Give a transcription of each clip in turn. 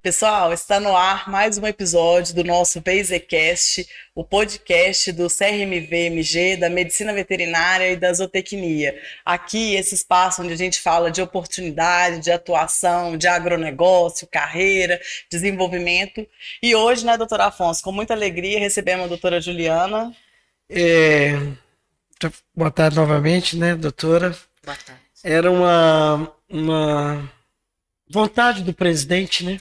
Pessoal, está no ar mais um episódio do nosso VZcast, o podcast do CRMV-MG, da Medicina Veterinária e da Zootecnia. Aqui, esse espaço onde a gente fala de oportunidade, de atuação, de agronegócio, carreira, desenvolvimento. E hoje, né, doutora Afonso, com muita alegria, recebemos a doutora Juliana. Boa tarde novamente, né, doutora? Boa tarde. Era uma vontade do presidente, né,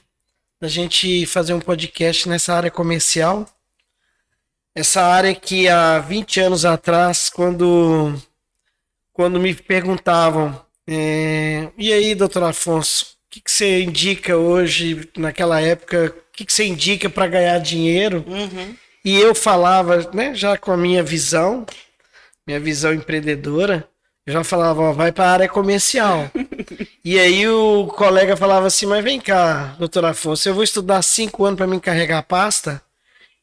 da gente fazer um podcast nessa área comercial. Essa área que há 20 anos atrás, quando me perguntavam, e aí, doutor Afonso, o que você indica hoje, naquela época, o que você indica para ganhar dinheiro? E eu falava, né, já com a minha visão empreendedora, eu já falava, ó, vai para a área comercial. E aí o colega falava assim, mas vem cá, doutor Afonso, eu vou estudar 5 anos para me carregar a pasta?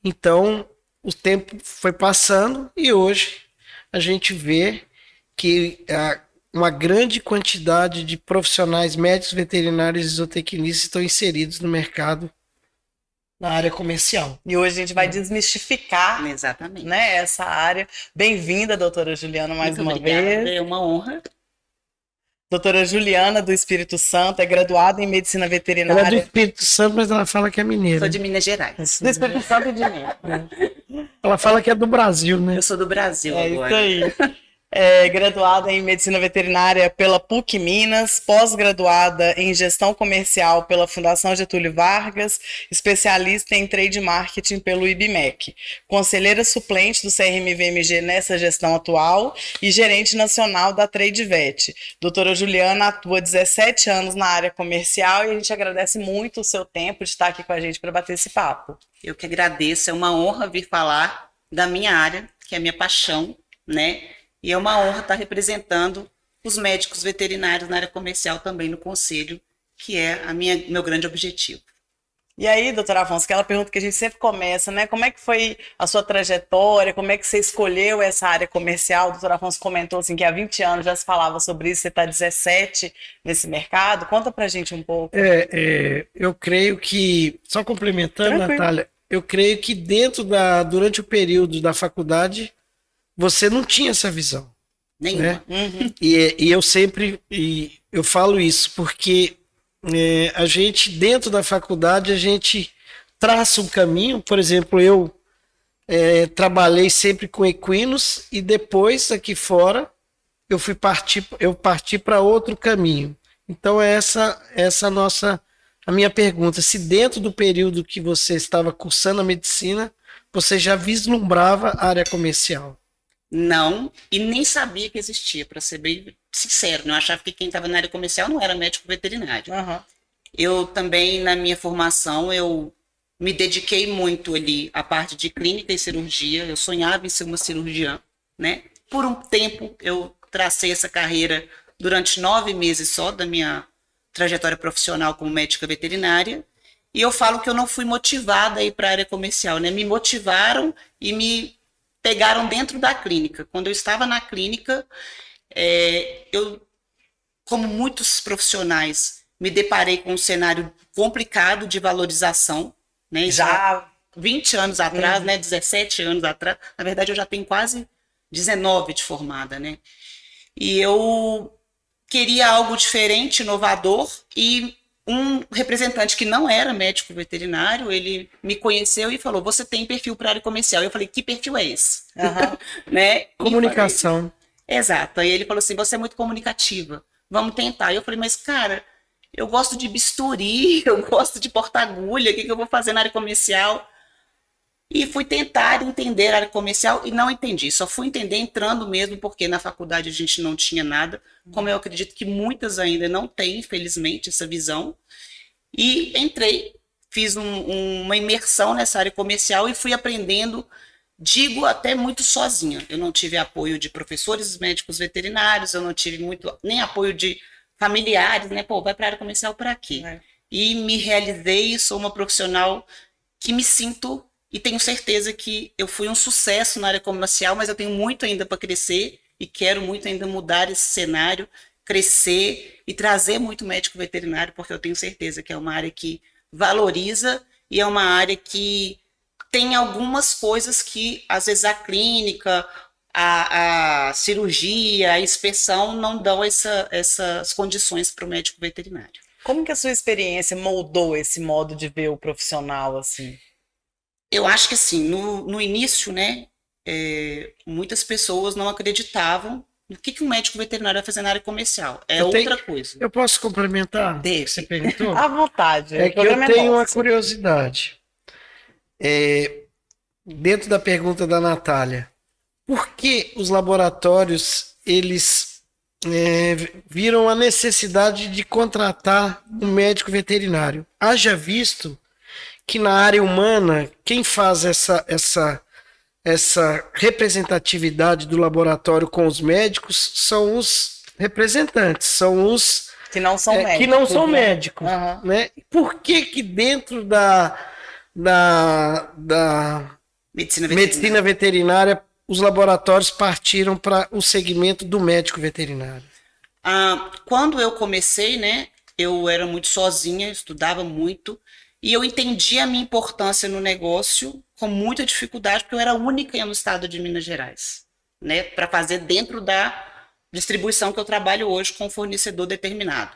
Então, o tempo foi passando e hoje a gente vê que uma grande quantidade de profissionais médicos, veterinários e zootecnistas estão inseridos no mercado na área comercial. E hoje a gente vai desmistificar, Exatamente. né, essa área. Bem-vinda, doutora Juliana, mais Muito uma obrigada, vez. é uma honra. Doutora Juliana do Espírito Santo, é graduada em Medicina Ela é do Veterinária. Espírito Santo, mas ela fala que é mineira. Sou de Minas Gerais. Do Espírito Santo e de Minas. Ela fala que é do Brasil, né? Eu sou do Brasil É agora. isso aí. É graduada em Medicina Veterinária pela PUC Minas, pós-graduada em Gestão Comercial pela Fundação Getúlio Vargas, especialista em Trade Marketing pelo IBMEC, conselheira suplente do CRMV-MG nessa gestão atual e gerente nacional da Trade Vet. Doutora Juliana atua 17 anos na área comercial e a gente agradece muito o seu tempo de estar aqui com a gente para bater esse papo. Eu que agradeço, é uma honra vir falar da minha área, que é a minha paixão, né? E é uma honra estar representando os médicos veterinários na área comercial também no conselho, que é meu grande objetivo. E aí, doutora Afonso, aquela pergunta que a gente sempre começa, né? Como é que foi a sua trajetória? Como é que você escolheu essa área comercial? O doutor Afonso comentou assim, que há 20 anos já se falava sobre isso, você está 17 nesse mercado. Conta pra gente um pouco. Eu creio que, só complementando, Tranquilo. Natália, eu creio que durante o período da faculdade, você não tinha essa visão. Nenhuma. Né? E eu falo isso porque a gente, dentro da faculdade, a gente traça um caminho. Por exemplo, eu trabalhei sempre com equinos e depois, aqui fora, eu parti para outro caminho. Então, essa a minha pergunta, se dentro do período que você estava cursando a medicina, você já vislumbrava a área comercial? Não, e nem sabia que existia, para ser bem sincero. Eu achava que quem estava na área comercial não era médico veterinário. Eu também, na minha formação, eu me dediquei muito ali à parte de clínica e cirurgia. Eu sonhava em ser uma cirurgiã, né? Por um tempo, eu tracei essa carreira durante 9 meses só da minha trajetória profissional como médica veterinária. E eu falo que eu não fui motivada a ir para a área comercial, né? Me motivaram e me pegaram dentro da clínica. Quando eu estava na clínica, eu, como muitos profissionais, me deparei com um cenário complicado de valorização, né? Já 20 anos atrás, né? 17 anos atrás. Na verdade, eu já tenho quase 19 de formada, né? E eu queria algo diferente, inovador, e um representante que não era médico veterinário, ele me conheceu e falou, você tem perfil para área comercial. Eu falei, que perfil é esse? Né? Comunicação. Exato. Aí ele falou assim, você é muito comunicativa, vamos tentar. E eu falei, mas cara, eu gosto de bisturi, eu gosto de porta-agulha, o que eu vou fazer na área comercial? E fui tentar entender a área comercial e não entendi. Só fui entender entrando mesmo, porque na faculdade a gente não tinha nada, como eu acredito que muitas ainda não têm, infelizmente, essa visão. E entrei, fiz uma imersão nessa área comercial e fui aprendendo, digo até muito sozinha. Eu não tive apoio de professores médicos veterinários, eu não tive nem apoio de familiares, né? Pô, vai para a área comercial para quê? E me realizei, sou uma profissional que me sinto e tenho certeza que eu fui um sucesso na área comercial, mas eu tenho muito ainda para crescer e quero muito ainda mudar esse cenário, crescer e trazer muito médico veterinário, porque eu tenho certeza que é uma área que valoriza e é uma área que tem algumas coisas que, às vezes, a clínica, a cirurgia, a inspeção não dão essas condições para o médico veterinário. Como que a sua experiência moldou esse modo de ver o profissional, assim? Eu acho que, assim, no início, né, muitas pessoas não acreditavam no que um médico veterinário vai fazer na área comercial. Outra coisa. Eu posso complementar? Você perguntou? À vontade. É que eu tenho uma curiosidade. Dentro da pergunta da Natália, por que os laboratórios, eles viram a necessidade de contratar um médico veterinário? Haja visto que na área humana, quem faz essa representatividade do laboratório com os médicos são os representantes, são os que não são médicos. Que não são médicos, né? Por que dentro da medicina veterinária os laboratórios partiram para o segmento do médico veterinário? Quando eu comecei, né, eu era muito sozinha, estudava muito, e eu entendi a minha importância no negócio com muita dificuldade, porque eu era a única no estado de Minas Gerais, né, para fazer dentro da distribuição que eu trabalho hoje com um fornecedor determinado.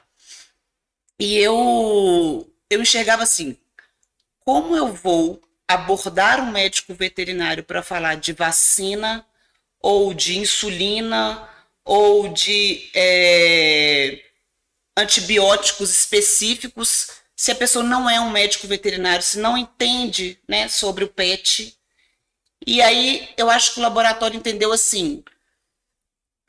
E eu enxergava assim, como eu vou abordar um médico veterinário para falar de vacina, ou de insulina, ou de antibióticos específicos, se a pessoa não é um médico veterinário, se não entende, né, sobre o PET. E aí eu acho que o laboratório entendeu assim,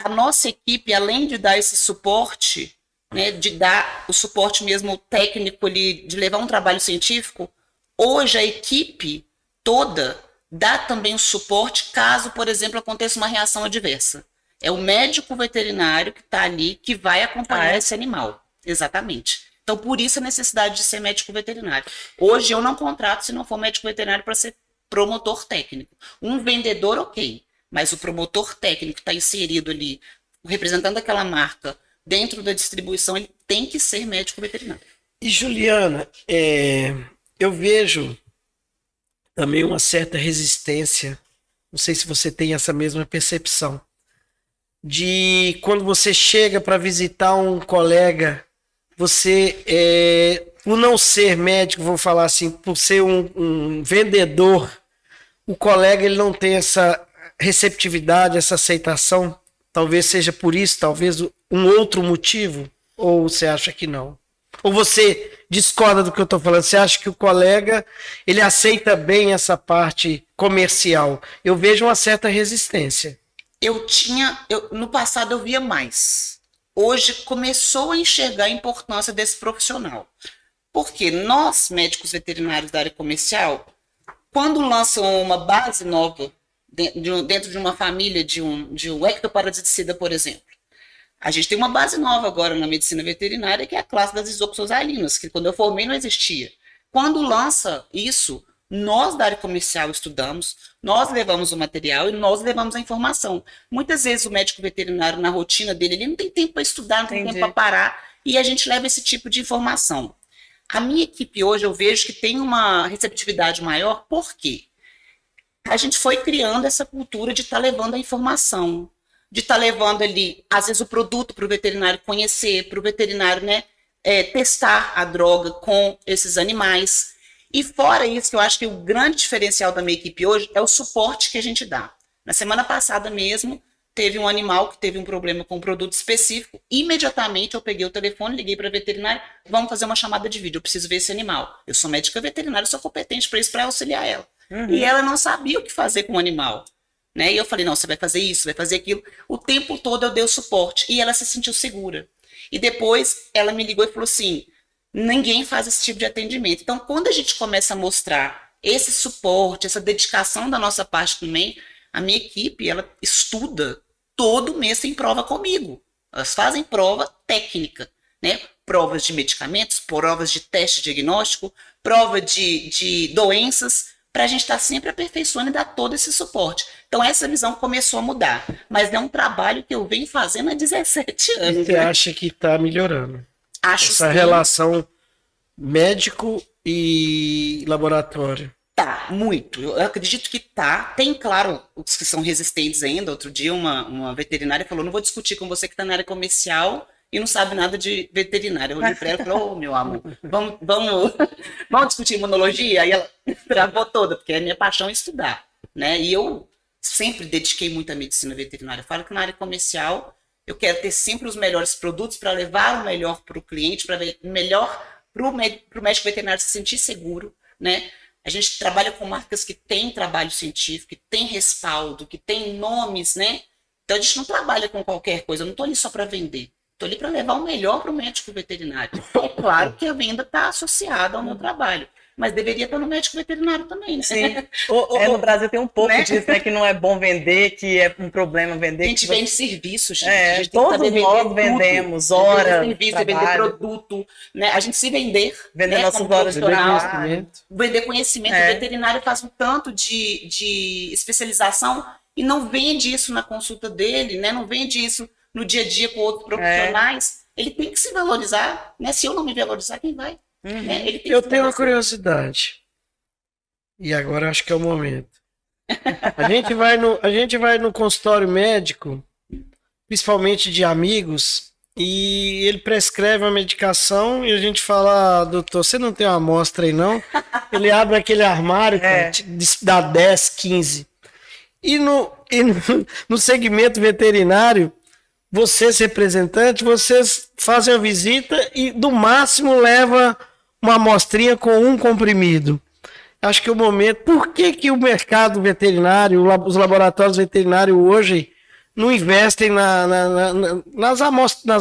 a nossa equipe, além de dar esse suporte, né, de dar o suporte mesmo técnico ali, de levar um trabalho científico, hoje a equipe toda dá também o suporte caso, por exemplo, aconteça uma reação adversa. É o médico veterinário que está ali que vai acompanhar esse animal. Exatamente. Então, por isso a necessidade de ser médico veterinário. Hoje eu não contrato se não for médico veterinário para ser promotor técnico. Um vendedor, ok, mas o promotor técnico está inserido ali, representando aquela marca dentro da distribuição, ele tem que ser médico veterinário. E Juliana, eu vejo também uma certa resistência, não sei se você tem essa mesma percepção, de quando você chega para visitar um colega, você, por não ser médico, vou falar assim, por ser um vendedor, o colega ele não tem essa receptividade, essa aceitação, talvez seja por isso, talvez um outro motivo, ou você acha que não? Ou você discorda do que eu estou falando? Você acha que o colega ele aceita bem essa parte comercial? Eu vejo uma certa resistência. No passado eu via mais. Hoje começou a enxergar a importância desse profissional. Porque nós, médicos veterinários da área comercial, quando lançam uma base nova dentro de uma família de um ectoparasiticida, por exemplo, a gente tem uma base nova agora na medicina veterinária, que é a classe das isoxazolinas, que quando eu formei não existia. Quando lança isso, nós da área comercial estudamos, nós levamos o material e nós levamos a informação. Muitas vezes o médico veterinário, na rotina dele, ele não tem tempo para estudar, não tem tempo para parar, e a gente leva esse tipo de informação. A minha equipe hoje, eu vejo que tem uma receptividade maior, por quê? A gente foi criando essa cultura de estar levando a informação, de estar levando ali, às vezes, o produto para o veterinário conhecer, para o veterinário, né, testar a droga com esses animais. E fora isso, que eu acho que o grande diferencial da minha equipe hoje é o suporte que a gente dá. Na semana passada mesmo, teve um animal que teve um problema com um produto específico. Imediatamente eu peguei o telefone, liguei para a veterinária, vamos fazer uma chamada de vídeo, eu preciso ver esse animal. Eu sou médica veterinária, sou competente para isso, para auxiliar ela. E ela não sabia o que fazer com o animal. Né? E eu falei, não, você vai fazer isso, vai fazer aquilo. O tempo todo eu dei o suporte e ela se sentiu segura. E depois ela me ligou e falou assim, ninguém faz esse tipo de atendimento. Então, quando a gente começa a mostrar esse suporte, essa dedicação da nossa parte também, a minha equipe, ela estuda todo mês, tem prova comigo. Elas fazem prova técnica, né? Provas de medicamentos, provas de teste diagnóstico, prova de doenças, para a gente estar sempre aperfeiçoando e dar todo esse suporte. Então, essa visão começou a mudar. Mas é um trabalho que eu venho fazendo há 17 anos. E você acha que está melhorando? Acho essa sim. Relação médico e laboratório? Tá, muito. Eu acredito que tá. Tem, claro, os que são resistentes ainda. Outro dia uma veterinária falou, não vou discutir com você que está na área comercial e não sabe nada de veterinária. Eu olhei para ela e falei, ô, meu amor, vamos discutir imunologia? Aí ela travou toda, porque a minha paixão é estudar, né? E eu sempre dediquei muito à medicina veterinária. Eu falo que na área comercial eu quero ter sempre os melhores produtos para levar o melhor para o cliente, para melhor para o médico veterinário se sentir seguro, né? A gente trabalha com marcas que têm trabalho científico, que têm respaldo, que têm nomes, né? Então a gente não trabalha com qualquer coisa, eu não estou ali só para vender. Estou ali para levar o melhor para o médico veterinário. É claro que a venda está associada ao meu trabalho, mas deveria estar no médico veterinário também, né? Sim. No Brasil tem um pouco disso, né? Que não é bom vender, que é um problema vender. A gente vende serviço, gente. A gente todos nós vendemos horas, serviço, vender produto, né? A gente se vender. Vender né? nossas horas de trabalho. Vender conhecimento. O veterinário faz um tanto de especialização e não vende isso na consulta dele, né? Não vende isso no dia a dia com outros profissionais. Ele tem que se valorizar, né? Se eu não me valorizar, quem vai? Né? Eu tenho uma curiosidade. E agora acho que é o momento. A gente vai no consultório médico, principalmente de amigos, e ele prescreve uma medicação e a gente fala, doutor, você não tem uma amostra aí não? Ele abre aquele armário, dá 10, 15. E no segmento veterinário, vocês representantes, vocês fazem a visita e do máximo leva uma amostrinha com um comprimido. Acho que o momento... Por que o mercado veterinário, os laboratórios veterinários hoje não investem nas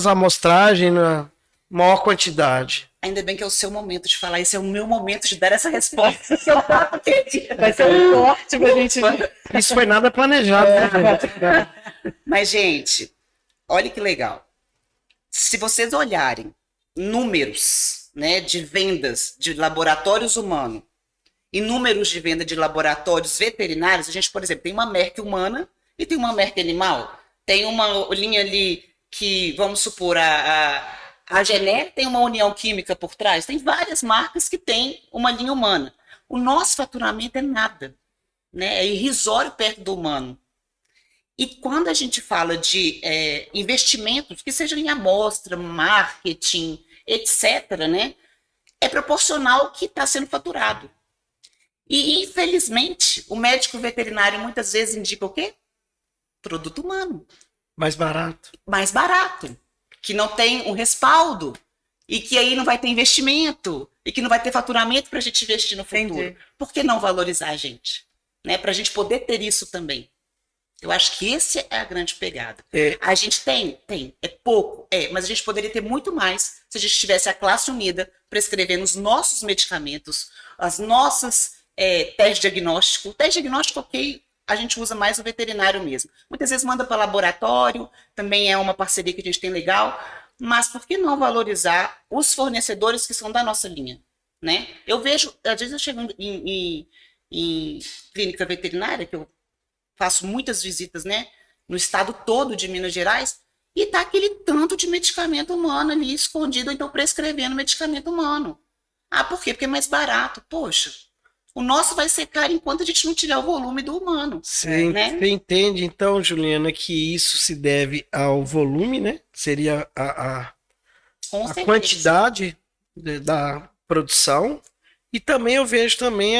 amostragens, na maior quantidade? Ainda bem que é o seu momento de falar. Esse é o meu momento de dar essa resposta. Vai ser um corte pra gente... Isso foi nada planejado, né, gente? Mas, gente, olha que legal. Se vocês olharem números, né, de vendas de laboratórios humanos e números de venda de laboratórios veterinários, a gente, por exemplo, tem uma Merck humana e tem uma Merck animal. Tem uma linha ali que, vamos supor, a Gené tem uma União Química por trás. Tem várias marcas que têm uma linha humana. O nosso faturamento é nada, né? É irrisório perto do humano. E quando a gente fala de investimentos, que sejam em amostra, marketing, etc., né? É proporcional ao que está sendo faturado. E, infelizmente, o médico veterinário muitas vezes indica o quê? Produto humano. Mais barato. Mais barato. Que não tem um respaldo. E que aí não vai ter investimento. E que não vai ter faturamento para a gente investir no futuro. Entendi. Por que não valorizar a gente? Né? Para a gente poder ter isso também. Eu acho que essa é a grande pegada. A gente tem, é pouco, mas a gente poderia ter muito mais se a gente tivesse a classe unida prescrevendo os nossos medicamentos, as nossas testes diagnóstico. O teste diagnóstico, ok, a gente usa mais o veterinário mesmo. Muitas vezes manda para laboratório, também é uma parceria que a gente tem legal, mas por que não valorizar os fornecedores que são da nossa linha? Né? Eu vejo, às vezes eu chego em clínica veterinária, que eu faço muitas visitas, né, no estado todo de Minas Gerais, e tá aquele tanto de medicamento humano ali escondido, então prescrevendo medicamento humano. Ah, por quê? Porque é mais barato. Poxa, o nosso vai ser caro enquanto a gente não tiver o volume do humano. Sim, né? Você entende, então, Juliana, que isso se deve ao volume, né? Seria a quantidade da produção, e também eu vejo também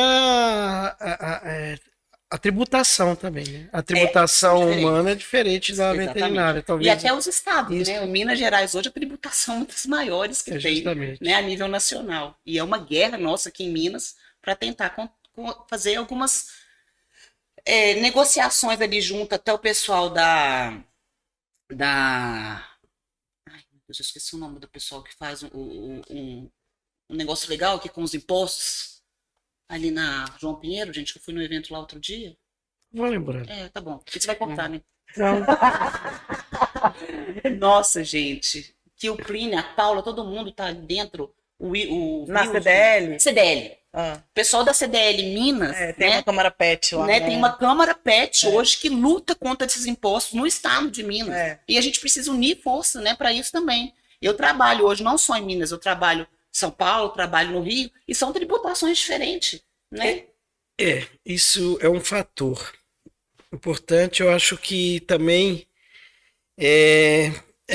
a tributação também, né? A tributação humana é diferente da veterinária. Talvez. E até os estados, né? O Minas Gerais hoje a tributação é uma das maiores que tem, né? A nível nacional. E é uma guerra nossa aqui em Minas para tentar fazer algumas negociações ali junto até o pessoal Ai, meu Deus, eu esqueci o nome do pessoal que faz um negócio legal aqui com os impostos. Ali na João Pinheiro, gente, que eu fui no evento lá outro dia. Vou lembrar. Tá bom. Você vai contar, né? Não. Nossa, gente. Que o Plínio, a Paula, todo mundo tá dentro. Na CDL? CDL. O pessoal da CDL Minas. Tem uma Câmara PET lá. Né? Tem uma Câmara PET hoje que luta contra esses impostos no estado de Minas. E a gente precisa unir força, né, para isso também. Eu trabalho hoje não só em Minas, eu trabalho São Paulo, trabalho no Rio, e são tributações diferentes, né? Isso é um fator importante. Eu acho que também é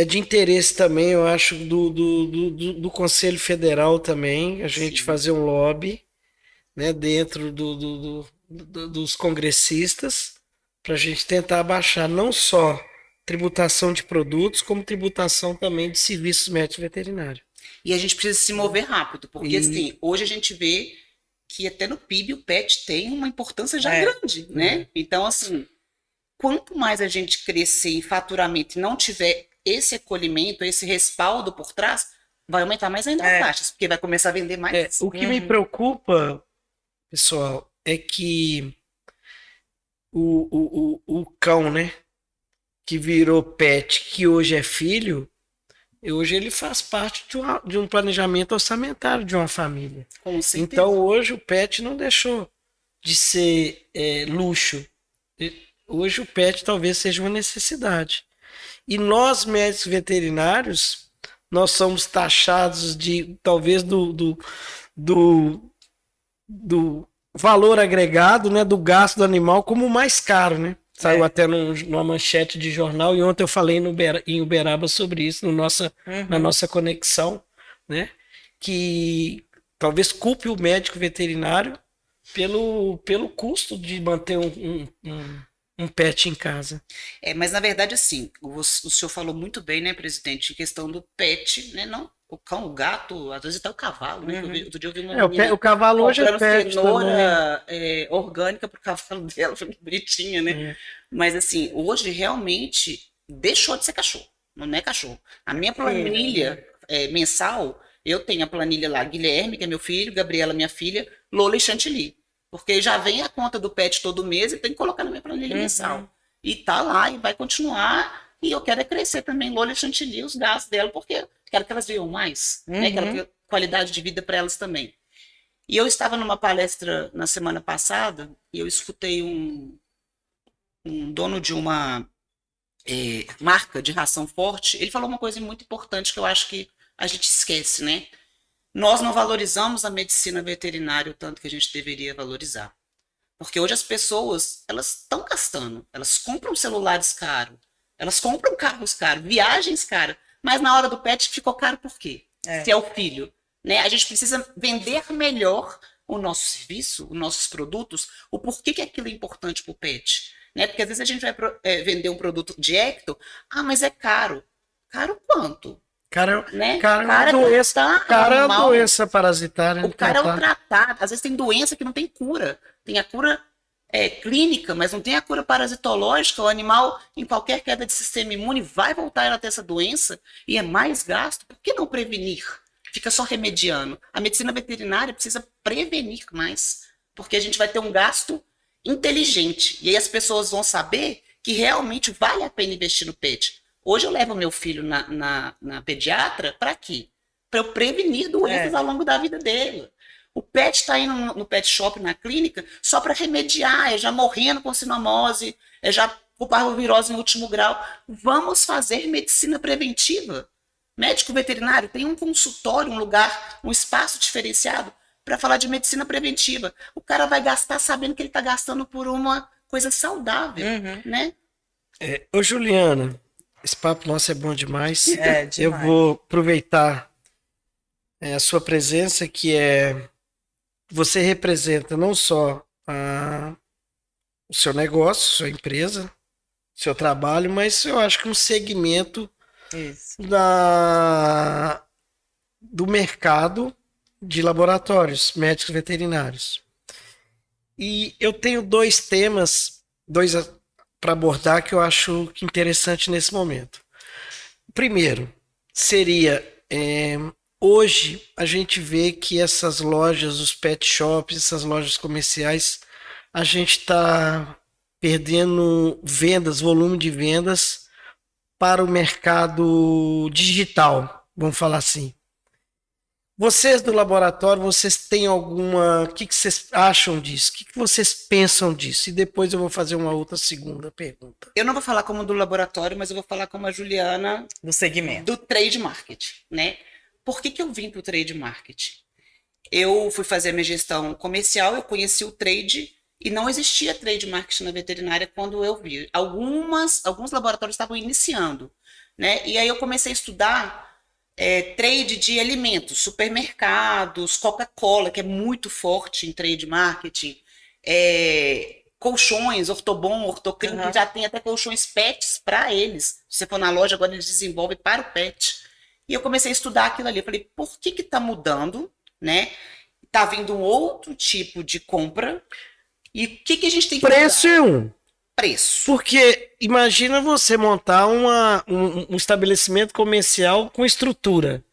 de interesse também, eu acho, do Conselho Federal também, a gente fazer um lobby, né, dentro dos congressistas, para a gente tentar abaixar não só tributação de produtos, como tributação também de serviços médicos veterinários. E a gente precisa se mover rápido, porque assim, hoje a gente vê que até no PIB o pet tem uma importância já grande, né? Então, assim, quanto mais a gente crescer em faturamento e não tiver esse acolhimento, esse respaldo por trás, vai aumentar mais ainda as taxas, porque vai começar a vender mais. O que me preocupa, pessoal, é que o cão, né, que virou pet, que hoje é filho, hoje ele faz parte de um planejamento orçamentário de uma família. Com certeza. Então hoje o pet não deixou de ser luxo. Hoje o pet talvez seja uma necessidade. E nós, médicos veterinários, nós somos taxados de talvez do valor agregado, né, do gasto do animal como o mais caro, né? Saiu até numa manchete de jornal, e ontem eu falei em Uberaba sobre isso, na nossa conexão, né? Que talvez culpe o médico veterinário pelo custo de manter um pet em casa. Mas na verdade, assim, o senhor falou muito bem, né, presidente, em questão do pet, né, não, o cão, o gato, às vezes até o cavalo, né, outro dia eu vi uma menina o cavalo hoje é pet cenoura orgânica pro cavalo dela, foi muito bonitinha, né, mas assim, hoje realmente deixou de ser cachorro, não é cachorro. A minha planilha mensal, eu tenho a planilha lá, Guilherme, que é meu filho, Gabriela, minha filha, Lola e Chantilly. Porque já vem a conta do pet todo mês e tem que colocar na minha planilha mensal. E tá lá e vai continuar. E eu quero crescer também Lola e Chantilly, os gastos dela, porque eu quero que elas vivam mais. Né? Quero ter qualidade de vida para elas também. E eu estava numa palestra na semana passada e eu escutei um dono de uma marca de ração forte. Ele falou uma coisa muito importante que eu acho que a gente esquece, né? Nós não valorizamos a medicina veterinária o tanto que a gente deveria valorizar. Porque hoje as pessoas, elas estão gastando. Elas compram celulares caros, elas compram carros caros, viagens caras. Mas na hora do pet ficou caro por quê? Se é o filho. Né? A gente precisa vender melhor o nosso serviço, os nossos produtos, o porquê que aquilo é importante para o pet. Né? Porque às vezes a gente vai vender um produto de ecto, mas é caro. Caro quanto? Cara, né? cara é uma doença parasitária. O cara é um tratado. Às vezes tem doença que não tem cura. Tem a cura clínica, mas não tem a cura parasitológica. O animal, em qualquer queda de sistema imune, vai voltar a ter essa doença e é mais gasto. Por que não prevenir? Fica só remediando. A medicina veterinária precisa prevenir mais, porque a gente vai ter um gasto inteligente. E aí as pessoas vão saber que realmente vale a pena investir no pet. Hoje eu levo meu filho na pediatra para quê? Para eu prevenir doenças ao longo da vida dele. O pet está indo no pet shop, na clínica, só para remediar, já morrendo com sinomose, já com parvovirose em último grau. Vamos fazer medicina preventiva. Médico veterinário tem um consultório, um lugar, um espaço diferenciado para falar de medicina preventiva. O cara vai gastar sabendo que ele está gastando por uma coisa saudável, né? Ô, Juliana, esse papo nosso é bom demais. Demais. Eu vou aproveitar a sua presença, que você representa não só o seu negócio, sua empresa, seu trabalho, mas eu acho que um segmento do mercado de laboratórios médicos veterinários. E eu tenho dois temas para abordar que eu acho interessante nesse momento. Primeiro, seria hoje a gente vê que essas lojas, os pet shops, essas lojas comerciais, a gente está perdendo vendas, volume de vendas para o mercado digital, vamos falar assim. Vocês do laboratório, vocês têm alguma... O que vocês acham disso? O que vocês pensam disso? E depois eu vou fazer uma outra segunda pergunta. Eu não vou falar como do laboratório, mas eu vou falar como a Juliana... Do segmento. Do trade marketing, né? Por que eu vim para o trade marketing? Eu fui fazer a minha gestão comercial, eu conheci o trade e não existia trade marketing na veterinária quando eu vi. Alguns laboratórios estavam iniciando, né? E aí eu comecei a estudar trade de alimentos, supermercados, Coca-Cola, que é muito forte em trade marketing, colchões, Ortobon, Ortoclin, que já tem até colchões pets para eles. Se você for na loja, agora eles desenvolvem para o pet. E eu comecei a estudar aquilo ali. Eu falei, por que está mudando, né? Tá vindo um outro tipo de compra. E o que a gente tem que Preço mudar? é um. Preço. Porque imagina você montar um estabelecimento comercial com estrutura,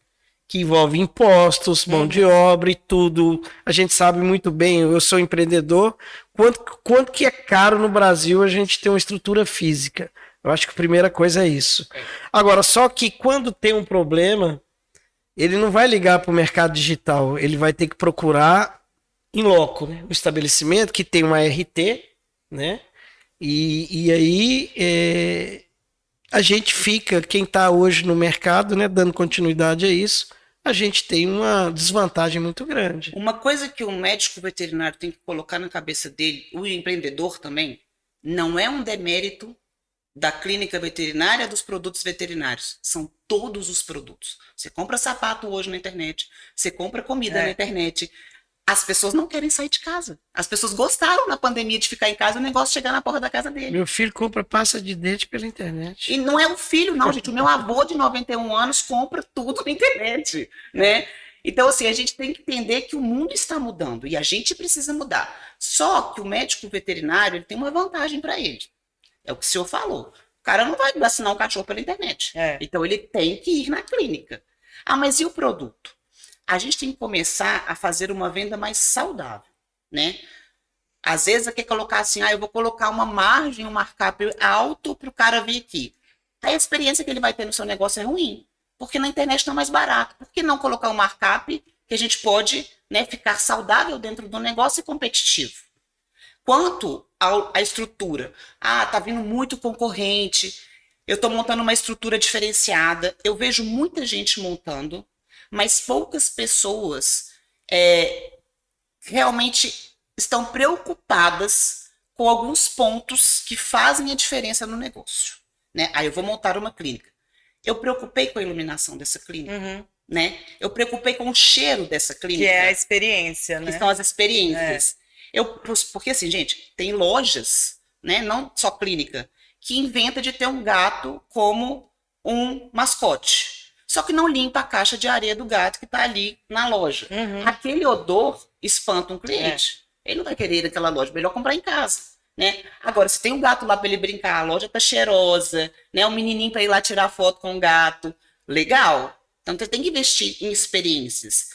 que envolve impostos, mão de obra e tudo. A gente sabe muito bem, eu sou empreendedor, quanto que é caro no Brasil a gente ter uma estrutura física. Eu acho que a primeira coisa é isso. Agora, só que quando tem um problema, ele não vai ligar para o mercado digital, ele vai ter que procurar em loco, né? Um estabelecimento que tem uma RT, né? E aí a gente fica, quem está hoje no mercado, né, dando continuidade a isso, a gente tem uma desvantagem muito grande. Uma coisa que o médico veterinário tem que colocar na cabeça dele, o empreendedor também, não é um demérito da clínica veterinária, dos produtos veterinários. São todos os produtos. Você compra sapato hoje na internet, você compra comida na internet. As pessoas não querem sair de casa. As pessoas gostaram na pandemia de ficar em casa e o negócio chegar na porta da casa dele. Meu filho compra pasta de dente pela internet. E não é o filho, não, gente. O meu avô de 91 anos compra tudo na internet, né? Então, assim, a gente tem que entender que o mundo está mudando e a gente precisa mudar. Só que o médico veterinário ele tem uma vantagem para ele. É o que o senhor falou. O cara não vai vacinar um cachorro pela internet. Então, ele tem que ir na clínica. Ah, mas e o produto? A gente tem que começar a fazer uma venda mais saudável, né? Às vezes, quer colocar assim, eu vou colocar uma margem, um markup alto para o cara vir aqui. A experiência que ele vai ter no seu negócio é ruim, porque na internet está mais barato. Por que não colocar um markup que a gente pode, né, ficar saudável dentro do negócio e competitivo? Quanto à estrutura, tá vindo muito concorrente, eu estou montando uma estrutura diferenciada, eu vejo muita gente montando, mas poucas pessoas realmente estão preocupadas com alguns pontos que fazem a diferença no negócio, né? Eu vou montar uma clínica. Eu preocupei com a iluminação dessa clínica, né? Eu preocupei com o cheiro dessa clínica. Que é a experiência, né? Que são as experiências. Porque assim, gente, tem lojas, né? Não só clínica, que inventa de ter um gato como um mascote. Só que não limpa a caixa de areia do gato que está ali na loja. Aquele odor espanta um cliente. Ele não vai querer ir naquela loja, melhor comprar em casa, né? Agora, se tem um gato lá para ele brincar, a loja tá cheirosa, né? Um menininho para ir lá tirar foto com o gato, legal. Então, você tem que investir em experiências.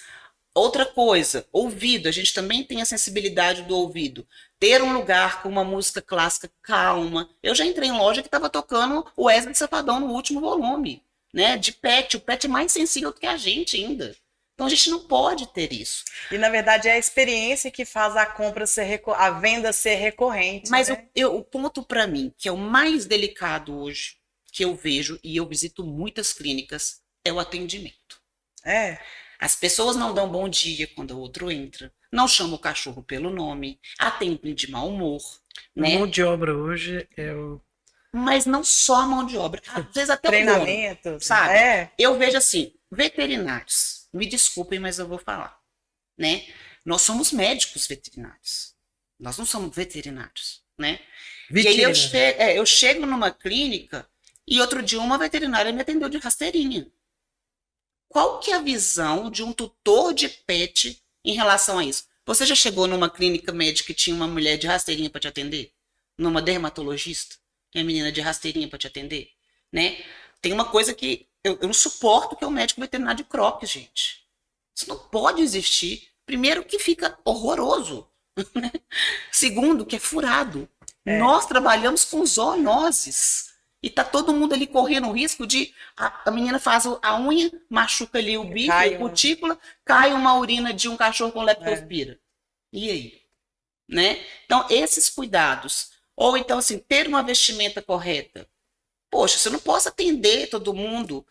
Outra coisa, ouvido. A gente também tem a sensibilidade do ouvido. Ter um lugar com uma música clássica calma. Eu já entrei em loja que estava tocando o Wesley Safadão no último volume. Né, de pet, o pet é mais sensível do que a gente ainda. Então a gente não pode ter isso. E na verdade é a experiência que faz a compra a venda ser recorrente. Mas né? o ponto para mim, que é o mais delicado hoje, que eu vejo, e eu visito muitas clínicas, é o atendimento. As pessoas não dão bom dia quando o outro entra, não chamam o cachorro pelo nome, atendem de mau humor. Né? A mão de obra hoje é o... Mas não só a mão de obra, às vezes até treinamento, o dono, sabe? Eu vejo assim, veterinários, me desculpem, mas eu vou falar, né? Nós somos médicos veterinários, nós não somos veterinários, né? E aí eu chego numa clínica e outro dia uma veterinária me atendeu de rasteirinha. Qual que é a visão de um tutor de pet em relação a isso? Você já chegou numa clínica médica e tinha uma mulher de rasteirinha para te atender? Numa dermatologista? Tem a menina de rasteirinha para te atender, né? Tem uma coisa que eu não suporto, que é o médico veterinário de croques, gente. Isso não pode existir. Primeiro, que fica horroroso. Segundo, que é furado. Nós trabalhamos com zoonoses. E tá todo mundo ali correndo o risco de... A menina faz a unha, machuca ali o bico, a cutícula, cai uma urina de um cachorro com leptospira. E aí? Né? Então, esses cuidados... Ou então, assim, ter uma vestimenta correta. Poxa, você não pode atender todo mundo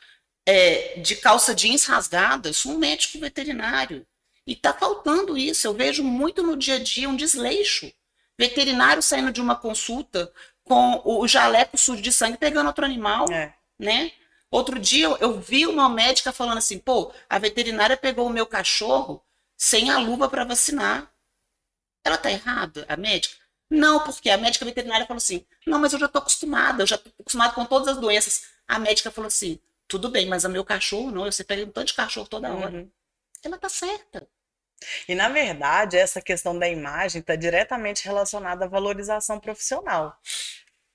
de calça jeans rasgada, eu sou um médico veterinário. E está faltando isso. Eu vejo muito no dia a dia um desleixo. Veterinário saindo de uma consulta com o jaleco sujo de sangue pegando outro animal, né? Outro dia eu vi uma médica falando assim, pô, a veterinária pegou o meu cachorro sem a luva para vacinar. Ela tá errada, a médica? Não, porque a médica veterinária falou assim, não, mas eu já tô acostumada, eu já tô acostumada com todas as doenças. A médica falou assim, tudo bem, mas o meu cachorro não, você pega um tanto de cachorro toda hora. Ela tá certa. E, na verdade, essa questão da imagem está diretamente relacionada à valorização profissional.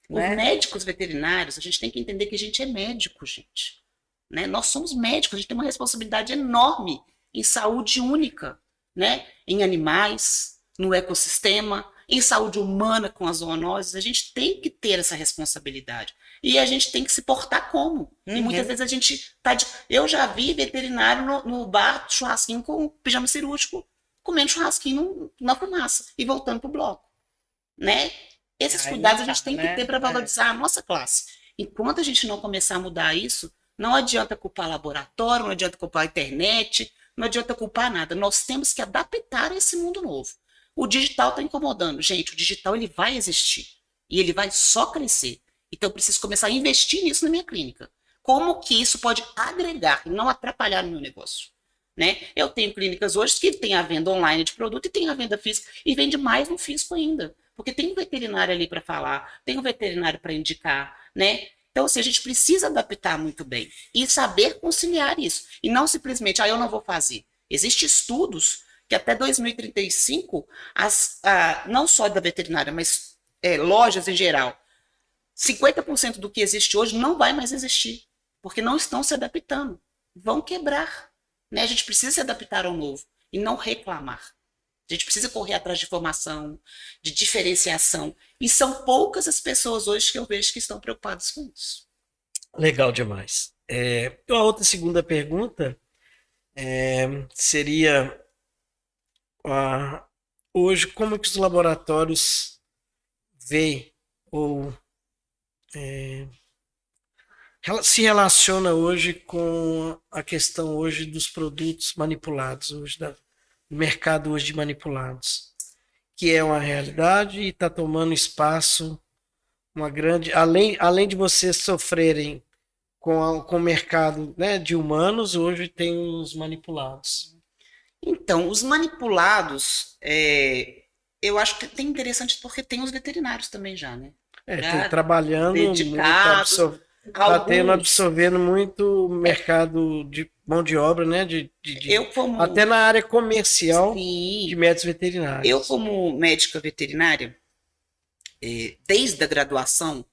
Os médicos veterinários, a gente tem que entender que a gente é médico, gente. Né? Nós somos médicos, a gente tem uma responsabilidade enorme em saúde única, né? Em animais, no ecossistema, em saúde humana com as zoonoses. A gente tem que ter essa responsabilidade. E a gente tem que se portar como. E muitas vezes a gente tá Eu já vi veterinário no bar, churrasquinho com pijama cirúrgico, comendo churrasquinho na fumaça e voltando pro bloco. Né? Esses cuidados a gente tem que ter para valorizar a nossa classe. Enquanto a gente não começar a mudar isso, não adianta culpar laboratório, não adianta culpar a internet, não adianta culpar nada. Nós temos que adaptar a esse mundo novo. O digital está incomodando. Gente, o digital ele vai existir. E ele vai só crescer. Então, eu preciso começar a investir nisso na minha clínica. Como que isso pode agregar e não atrapalhar no meu negócio? Né? Eu tenho clínicas hoje que tem a venda online de produto e tem a venda física. E vende mais no físico ainda. Porque tem um veterinário ali para falar, tem um veterinário para indicar, né? Então, assim, a gente precisa adaptar muito bem e saber conciliar isso. E não simplesmente, eu não vou fazer. Existem estudos que até 2035, não só da veterinária, mas lojas em geral, 50% do que existe hoje não vai mais existir, porque não estão se adaptando. Vão quebrar. Né? A gente precisa se adaptar ao novo e não reclamar. A gente precisa correr atrás de formação, de diferenciação. E são poucas as pessoas hoje que eu vejo que estão preocupadas com isso. Legal demais. A outra segunda pergunta seria hoje como que os laboratórios veem ou se relaciona hoje com a questão hoje dos produtos manipulados, hoje do mercado hoje de manipulados, que é uma realidade e está tomando espaço, uma grande, além de vocês sofrerem com o mercado, né, de humanos, hoje tem os manipulados. Então, os manipulados, eu acho que tem interessante porque tem os veterinários também já, né? Estão trabalhando dedicados, muito, absorvendo muito mercado de mão de obra, né? Até na área comercial. Sim, de médicos veterinários. Eu, como médica veterinária, desde a graduação,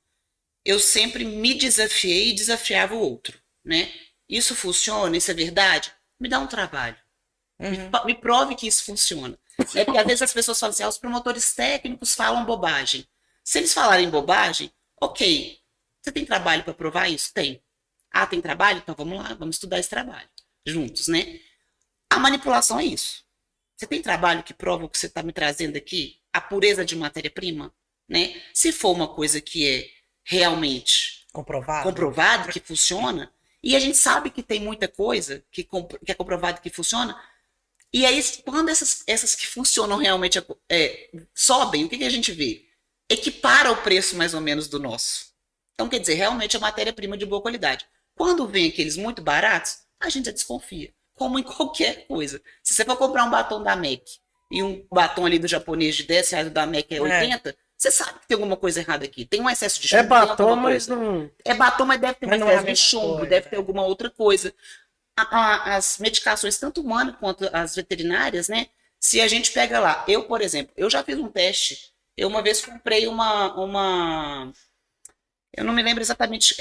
eu sempre me desafiei e desafiava o outro, né? Isso funciona? Isso é verdade? Me dá um trabalho. Me prove que isso funciona. Porque às vezes as pessoas falam assim, os promotores técnicos falam bobagem. Se eles falarem bobagem, ok. Você tem trabalho para provar isso? Tem. Tem trabalho? Então vamos lá, vamos estudar esse trabalho. Juntos, né? A manipulação é isso. Você tem trabalho que prova o que você está me trazendo aqui? A pureza de matéria-prima? Né? Se for uma coisa que é realmente comprovado que funciona, e a gente sabe que tem muita coisa que é comprovado que funciona, e aí quando essas que funcionam realmente sobem, o que a gente vê? Equipara o preço mais ou menos do nosso. Então, quer dizer, realmente é matéria-prima de boa qualidade. Quando vem aqueles muito baratos, a gente já desconfia, como em qualquer coisa. Se você for comprar um batom da MAC e um batom ali do japonês de R$10, o da MAC é 80, você sabe que tem alguma coisa errada aqui. Tem um excesso de chumbo. É batom, mas não... É batom, mas deve ter um excesso de chumbo, deve ter alguma outra coisa. As medicações, tanto humanas quanto as veterinárias, né? Se a gente pega lá, eu, por exemplo, eu já fiz um teste. Eu uma vez comprei uma eu não me lembro exatamente,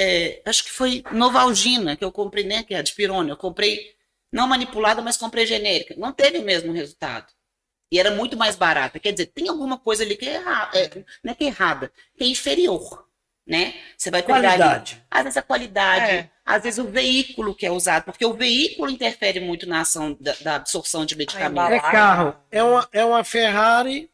acho que foi Novalgina que eu comprei, né? Que é a dipirona. Eu comprei não manipulada, mas comprei genérica. Não teve o mesmo resultado. E era muito mais barata. Quer dizer, tem alguma coisa ali que não é que é errada, que é inferior, né? Você vai pegar qualidade. Ali, às vezes a qualidade, às vezes o veículo que é usado, porque o veículo interfere muito na ação da absorção de medicamentos. É carro, é uma Ferrari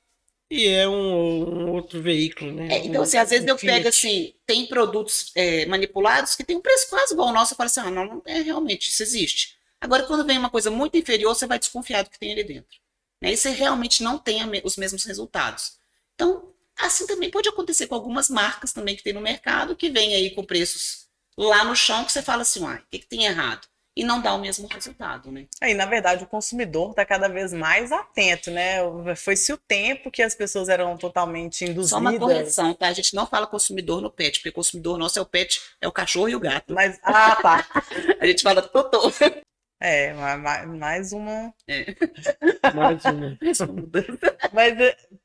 E é um outro veículo, né? Então, assim, às vezes eu pego assim, tem produtos manipulados que tem um preço quase igual ao nosso, eu falo assim, não, realmente, isso existe. Agora, quando vem uma coisa muito inferior, você vai desconfiar do que tem ali dentro. Né? E você realmente não tem os mesmos resultados. Então, assim também pode acontecer com algumas marcas também que tem no mercado, que vem aí com preços lá no chão, que você fala assim, o que tem errado? E não dá o mesmo resultado, né? E, na verdade, o consumidor está cada vez mais atento, né? Foi-se o tempo que as pessoas eram totalmente induzidas. Só uma correção, tá? A gente não fala consumidor no pet, porque o consumidor nosso é o pet, é o cachorro e o gato. Mas, tá. A gente fala totô. Mais uma. Mais uma. Mas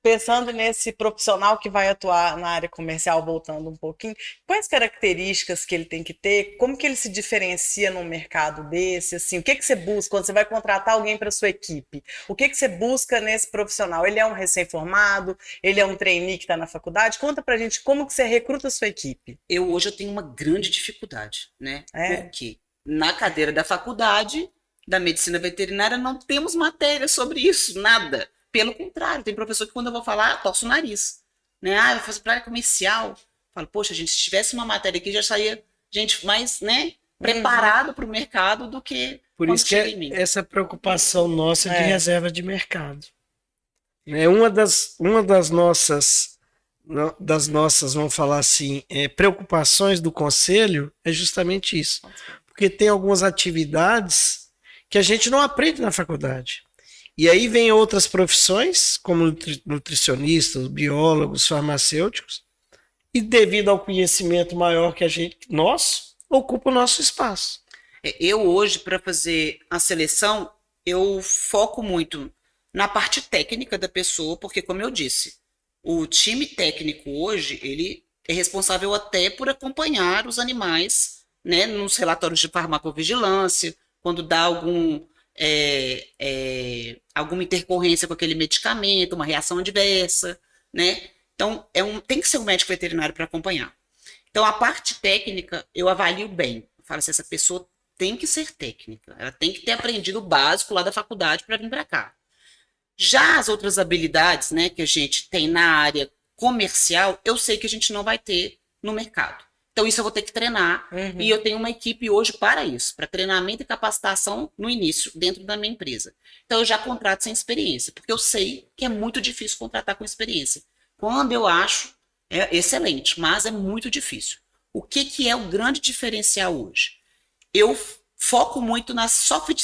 pensando nesse profissional que vai atuar na área comercial, voltando um pouquinho, quais características que ele tem que ter? Como que ele se diferencia num mercado desse? Assim, o que você busca quando você vai contratar alguém para sua equipe? O que você busca nesse profissional? Ele é um recém-formado? Ele é um trainee que está na faculdade? Conta pra gente como que você recruta a sua equipe. Hoje eu tenho uma grande dificuldade, né? Por quê? Na cadeira da faculdade da medicina veterinária não temos matéria sobre isso, nada. Pelo contrário, tem professor que quando eu vou falar, torce o nariz. Né? Eu faço para área comercial. Falo, poxa, gente, se tivesse uma matéria aqui, já saía gente mais, né, preparado para o mercado do que por isso que essa preocupação nossa de reserva de mercado. Uma das nossas, vamos falar assim, preocupações do conselho é justamente isso. Porque tem algumas atividades que a gente não aprende na faculdade. E aí vem outras profissões, como nutricionistas, biólogos, farmacêuticos, e devido ao conhecimento maior que a gente, nosso, ocupa o nosso espaço. Eu hoje, para fazer a seleção, eu foco muito na parte técnica da pessoa, porque, como eu disse, o time técnico hoje, ele é responsável até por acompanhar os animais, né, nos relatórios de farmacovigilância, quando dá alguma intercorrência com aquele medicamento, uma reação adversa, né? Então, tem que ser um médico veterinário para acompanhar. Então, a parte técnica, eu avalio bem. Eu falo assim, essa pessoa tem que ser técnica, ela tem que ter aprendido o básico lá da faculdade para vir para cá. Já as outras habilidades, né, que a gente tem na área comercial, eu sei que a gente não vai ter no mercado. Então, isso eu vou ter que treinar. E eu tenho uma equipe hoje para isso, para treinamento e capacitação no início, dentro da minha empresa. Então, eu já contrato sem experiência, porque eu sei que é muito difícil contratar com experiência. Quando eu acho, é excelente, mas é muito difícil. O que é o grande diferencial hoje? Eu foco muito nas soft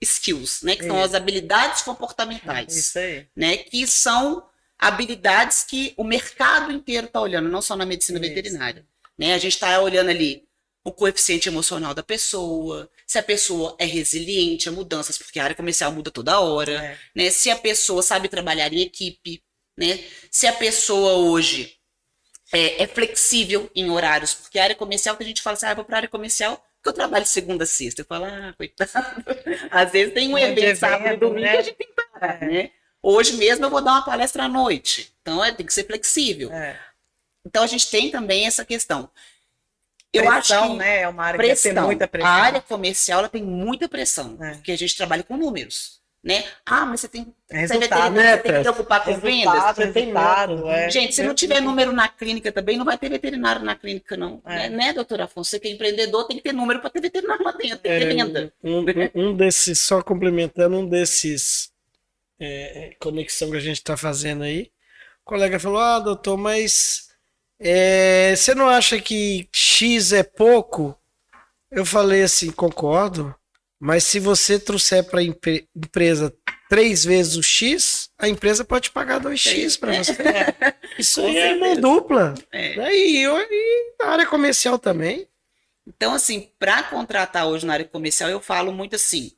skills, né, que são as habilidades comportamentais. Isso aí. Né, que são habilidades que o mercado inteiro está olhando, não só na medicina veterinária. Né? A gente está olhando ali o coeficiente emocional da pessoa, se a pessoa é resiliente a mudanças, porque a área comercial muda toda hora, né? Se a pessoa sabe trabalhar em equipe, né? Se a pessoa hoje é flexível em horários, porque a área comercial, que a gente fala assim, eu vou para a área comercial porque eu trabalho de segunda a sexta. Eu falo, coitado. Às vezes tem um evento sábado e domingo, né? Que a gente tem que parar, né? Hoje mesmo eu vou dar uma palestra à noite, então tem que ser flexível. Então a gente tem também essa questão. Eu acho que, né, é uma área que tem muita pressão. A área comercial ela tem muita pressão, porque a gente trabalha com números. Né? Mas você tem, você tem que se preocupar com vendas. Você tem nada. Gente, se não tiver número na clínica também, não vai ter veterinário na clínica, não. Né, doutor Afonso? Você que é empreendedor, tem que ter número para ter veterinário lá dentro, tem que ter venda. Um desses, só complementando, conexão que a gente está fazendo aí, o colega falou, doutor, mas você não acha que X é pouco? Eu falei assim, concordo, mas se você trouxer para a empresa 3 vezes o X, a empresa pode pagar 2X para você. Isso aí é mão dupla. E na área comercial também. Então, assim, para contratar hoje na área comercial, eu falo muito assim,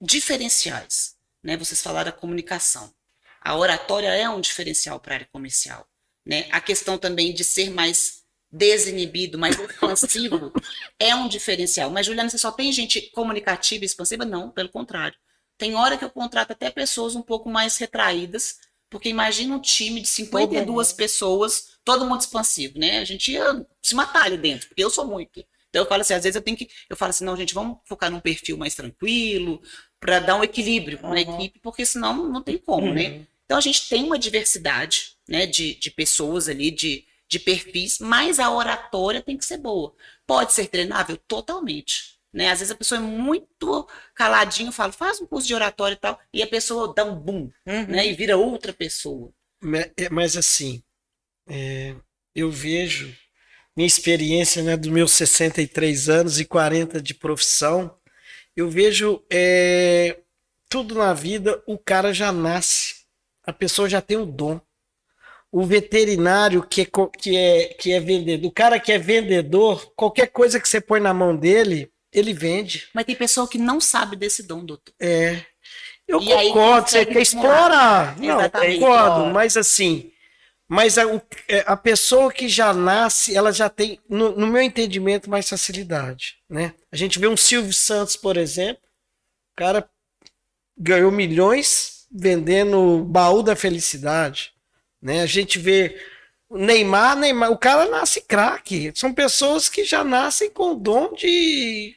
diferenciais. Né? Vocês falaram da comunicação. A oratória é um diferencial para a área comercial. Né? A questão também de ser mais desinibido, mais expansivo, é um diferencial. Mas, Juliana, você só tem gente comunicativa e expansiva? Não, pelo contrário. Tem hora que eu contrato até pessoas um pouco mais retraídas, porque imagina um time de 52 pessoas, todo mundo expansivo, né? A gente ia se matar ali dentro, porque eu sou muito. Então eu falo assim, às vezes eu falo assim, não, gente, vamos focar num perfil mais tranquilo, para dar um equilíbrio na equipe, porque senão não tem como, né? Então a gente tem uma diversidade, né, de pessoas ali, de perfis, mas a oratória tem que ser boa. Pode ser treinável? Totalmente. Né? Às vezes a pessoa é muito caladinha, eu falo, faz um curso de oratória e tal, e a pessoa dá um boom, né, e vira outra pessoa. Mas assim, eu vejo minha experiência, né, dos meus 63 anos e 40 de profissão, eu vejo tudo na vida, o cara já nasce, a pessoa já tem o dom. O veterinário que é vendedor, o cara que é vendedor, qualquer coisa que você põe na mão dele, ele vende. Mas tem pessoa que não sabe desse dom, doutor. Eu concordo, você quer explorar. Não, exatamente. Concordo, mas assim, a pessoa que já nasce, ela já tem, no meu entendimento, mais facilidade, né? A gente vê um Silvio Santos, por exemplo, o cara ganhou milhões vendendo baú da felicidade, né? A gente vê Neymar, o cara nasce craque. São pessoas que já nascem com o dom de...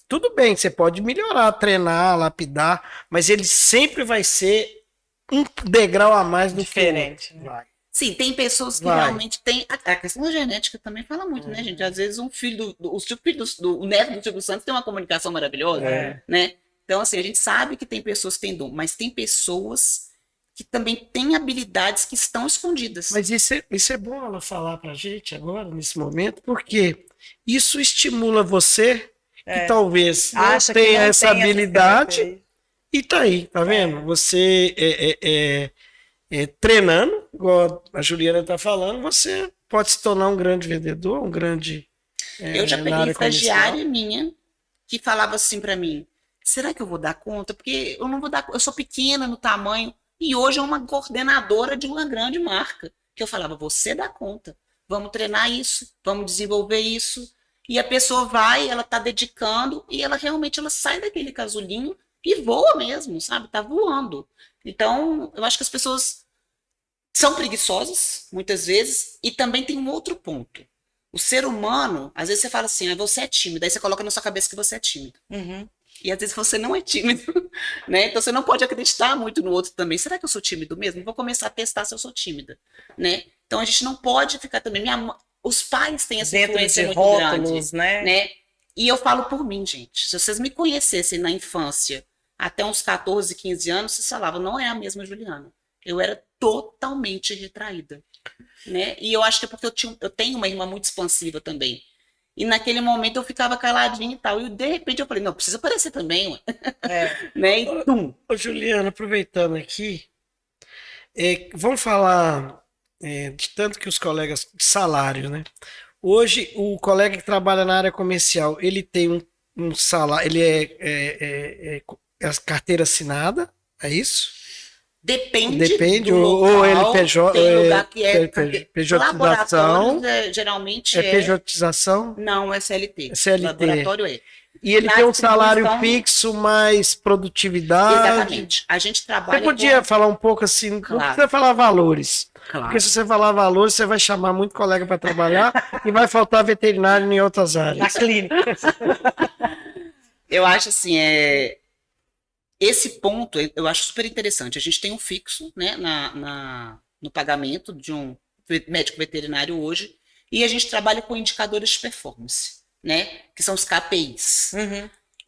Tudo bem, você pode melhorar, treinar, lapidar, mas ele sempre vai ser um degrau a mais do diferente. Que vai. Sim, tem pessoas que realmente têm... A questão da genética também fala muito, né, gente? Às vezes um filho o neto do Silvio Santos tem uma comunicação maravilhosa, né? Então, assim, a gente sabe que tem pessoas que têm dom, mas tem pessoas que também têm habilidades que estão escondidas. Mas isso é bom ela falar pra gente agora, nesse momento, porque isso estimula você, que talvez não tenha essa habilidade, e tá aí, tá vendo? Você treinando, igual a Juliana tá falando, você pode se tornar um grande vendedor, um grande... eu já peguei estagiária minha que falava assim pra mim, será que eu vou dar conta? Porque eu não vou dar conta, eu sou pequena no tamanho, e hoje é uma coordenadora de uma grande marca, que eu falava, você dá conta, vamos treinar isso, vamos desenvolver isso, e a pessoa vai, ela tá dedicando, e ela realmente sai daquele casulinho e voa mesmo, sabe? Tá voando. Então, eu acho que as pessoas são preguiçosas, muitas vezes, e também tem um outro ponto. O ser humano, às vezes você fala assim, você é tímido, aí você coloca na sua cabeça que você é tímido. E às vezes você não é tímido, né? Então você não pode acreditar muito no outro também. Será que eu sou tímido mesmo? Vou começar a testar se eu sou tímida, né? Então a gente não pode ficar também... Os pais têm essa influência muito grande, né? E eu falo por mim, gente. Se vocês me conhecessem na infância, até uns 14, 15 anos, vocês falavam, não é a mesma Juliana. Eu era totalmente retraída, né? E eu acho que é porque eu tenho uma irmã muito expansiva também. E naquele momento eu ficava caladinha e tal. E de repente eu falei, não, precisa aparecer também, ué. Né? E tum. Ô, Juliana, aproveitando aqui, vamos falar de tanto que os colegas de salário, né? Hoje, o colega que trabalha na área comercial, ele tem um salário, ele é carteira assinada, é isso? Depende do local, ou ele tem lugar que pejotização. Geralmente pejotização? Não, é CLT. CLT. Laboratório é. E ele tem um salário fixo, mais produtividade. Exatamente. A gente trabalha. Você podia falar um pouco assim, não precisa falar valores. Claro. Porque se você falar valores, você vai chamar muito colega para trabalhar e vai faltar veterinário em outras áreas. Na clínica. Eu acho assim, esse ponto eu acho super interessante. A gente tem um fixo, né, no pagamento de um médico veterinário hoje, e a gente trabalha com indicadores de performance, né, que são os KPIs.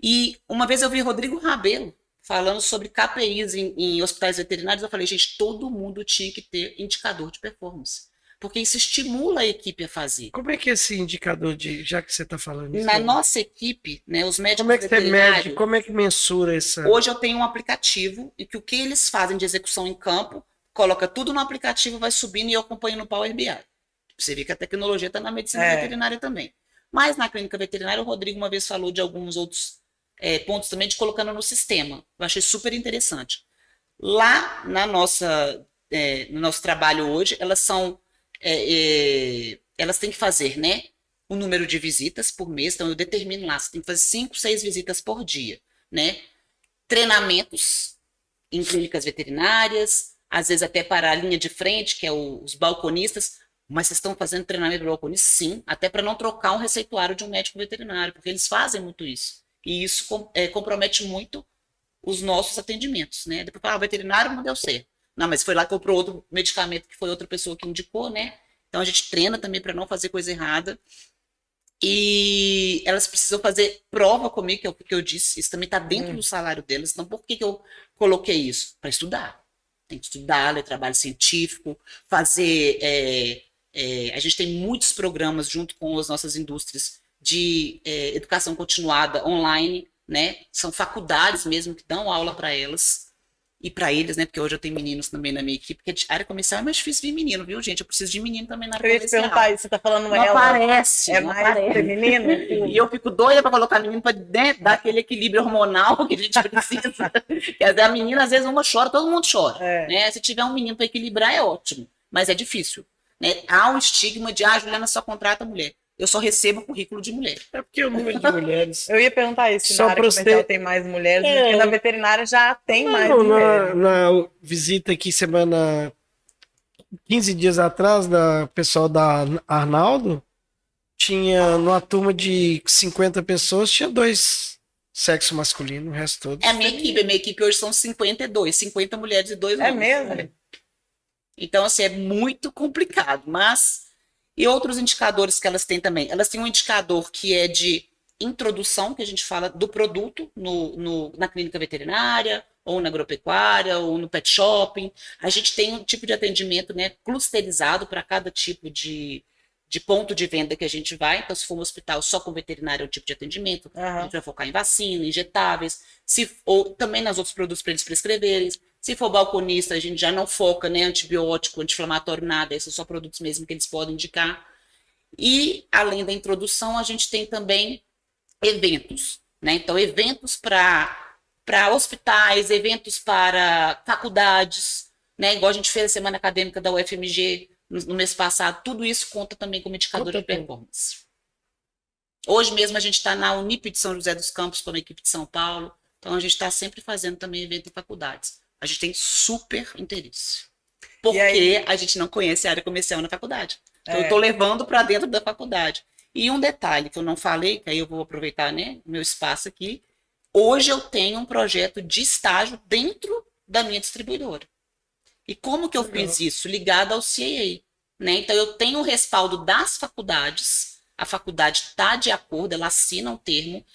E uma vez eu vi Rodrigo Rabelo falando sobre KPIs em hospitais veterinários, eu falei, gente, todo mundo tinha que ter indicador de performance, porque isso estimula a equipe a fazer. Como é que é esse indicador já que você está falando isso? Na nossa equipe, né, os médicos como é que veterinários... Você mede, como é que mensura essa... Hoje eu tenho um aplicativo e que o que eles fazem de execução em campo, coloca tudo no aplicativo, vai subindo e eu acompanho no Power BI. Você vê que a tecnologia está na medicina veterinária também. Mas na clínica veterinária, o Rodrigo uma vez falou de alguns outros pontos também de colocando no sistema. Eu achei super interessante. Lá no nosso trabalho hoje, elas têm que fazer, né, o número de visitas por mês, então eu determino lá, você tem que fazer 5, 6 visitas por dia, né? Treinamentos em clínicas veterinárias, às vezes até para a linha de frente, que é os balconistas, mas vocês estão fazendo treinamento para balconista? Sim, até para não trocar um receituário de um médico veterinário, porque eles fazem muito isso, e isso compromete muito os nossos atendimentos, né? Depois, o veterinário não deu certo. Não, mas foi lá que comprou outro medicamento que foi outra pessoa que indicou, né? Então a gente treina também para não fazer coisa errada. E elas precisam fazer prova comigo, que é o que eu disse. Isso também está dentro do salário delas. Então, por que eu coloquei isso? Para estudar. Tem que estudar, ler trabalho científico, fazer. A gente tem muitos programas junto com as nossas indústrias de educação continuada online, né? São faculdades mesmo que dão aula para elas. E para eles, né? Porque hoje eu tenho meninos também na minha equipe, porque a área comercial é mais difícil vir menino, viu, gente? Eu preciso de menino também na área comercial. Eu ia te perguntar isso, você tá falando não ela. Parece, é não mais parece. feminino? E eu fico doida para colocar menino para dar aquele equilíbrio hormonal que a gente precisa. Quer dizer, a menina, às vezes, uma chora, todo mundo chora. Né? Se tiver um menino para equilibrar, é ótimo. Mas é difícil. Né? Há um estigma de, Juliana só contrata mulher. Eu só recebo currículo de mulher. É porque o número de mulheres. Eu ia perguntar isso, se na área comercial tem mais mulheres, porque na veterinária já tem mais mulheres. Na visita aqui semana 15 dias atrás, da pessoal da Arnaldo, tinha numa turma de 50 pessoas, tinha 2 sexo masculino, o resto todo. É a minha equipe hoje são 52, 50 mulheres e 2 homens. É mesmo? Então, assim, é muito complicado, mas... E outros indicadores que elas têm também. Elas têm um indicador que é de introdução, que a gente fala do produto na clínica veterinária, ou na agropecuária, ou no pet shopping. A gente tem um tipo de atendimento, né, clusterizado para cada tipo de ponto de venda que a gente vai. Então, se for um hospital só com veterinário, é um tipo de atendimento. A gente vai focar em vacina, injetáveis, ou também nos outros produtos para eles prescreverem. Se for balconista, a gente já não foca, né, antibiótico, anti-inflamatório, nada. Esses são só produtos mesmo que eles podem indicar. E, além da introdução, a gente tem também eventos, né? Então, eventos para hospitais, eventos para faculdades, né? Igual a gente fez a semana acadêmica da UFMG no mês passado. Tudo isso conta também como indicador de performance. Hoje mesmo a gente está na Unip de São José dos Campos, com a equipe de São Paulo. Então, a gente está sempre fazendo também evento em faculdades. A gente tem super interesse. Porque a gente não conhece a área comercial na faculdade. Então, eu estou levando para dentro da faculdade. E um detalhe que eu não falei, que aí eu vou aproveitar, né, o meu espaço aqui. Hoje eu tenho um projeto de estágio dentro da minha distribuidora. E como que eu fiz isso? Ligado ao CAA. Né? Então, eu tenho o respaldo das faculdades. A faculdade está de acordo, ela assina um termo.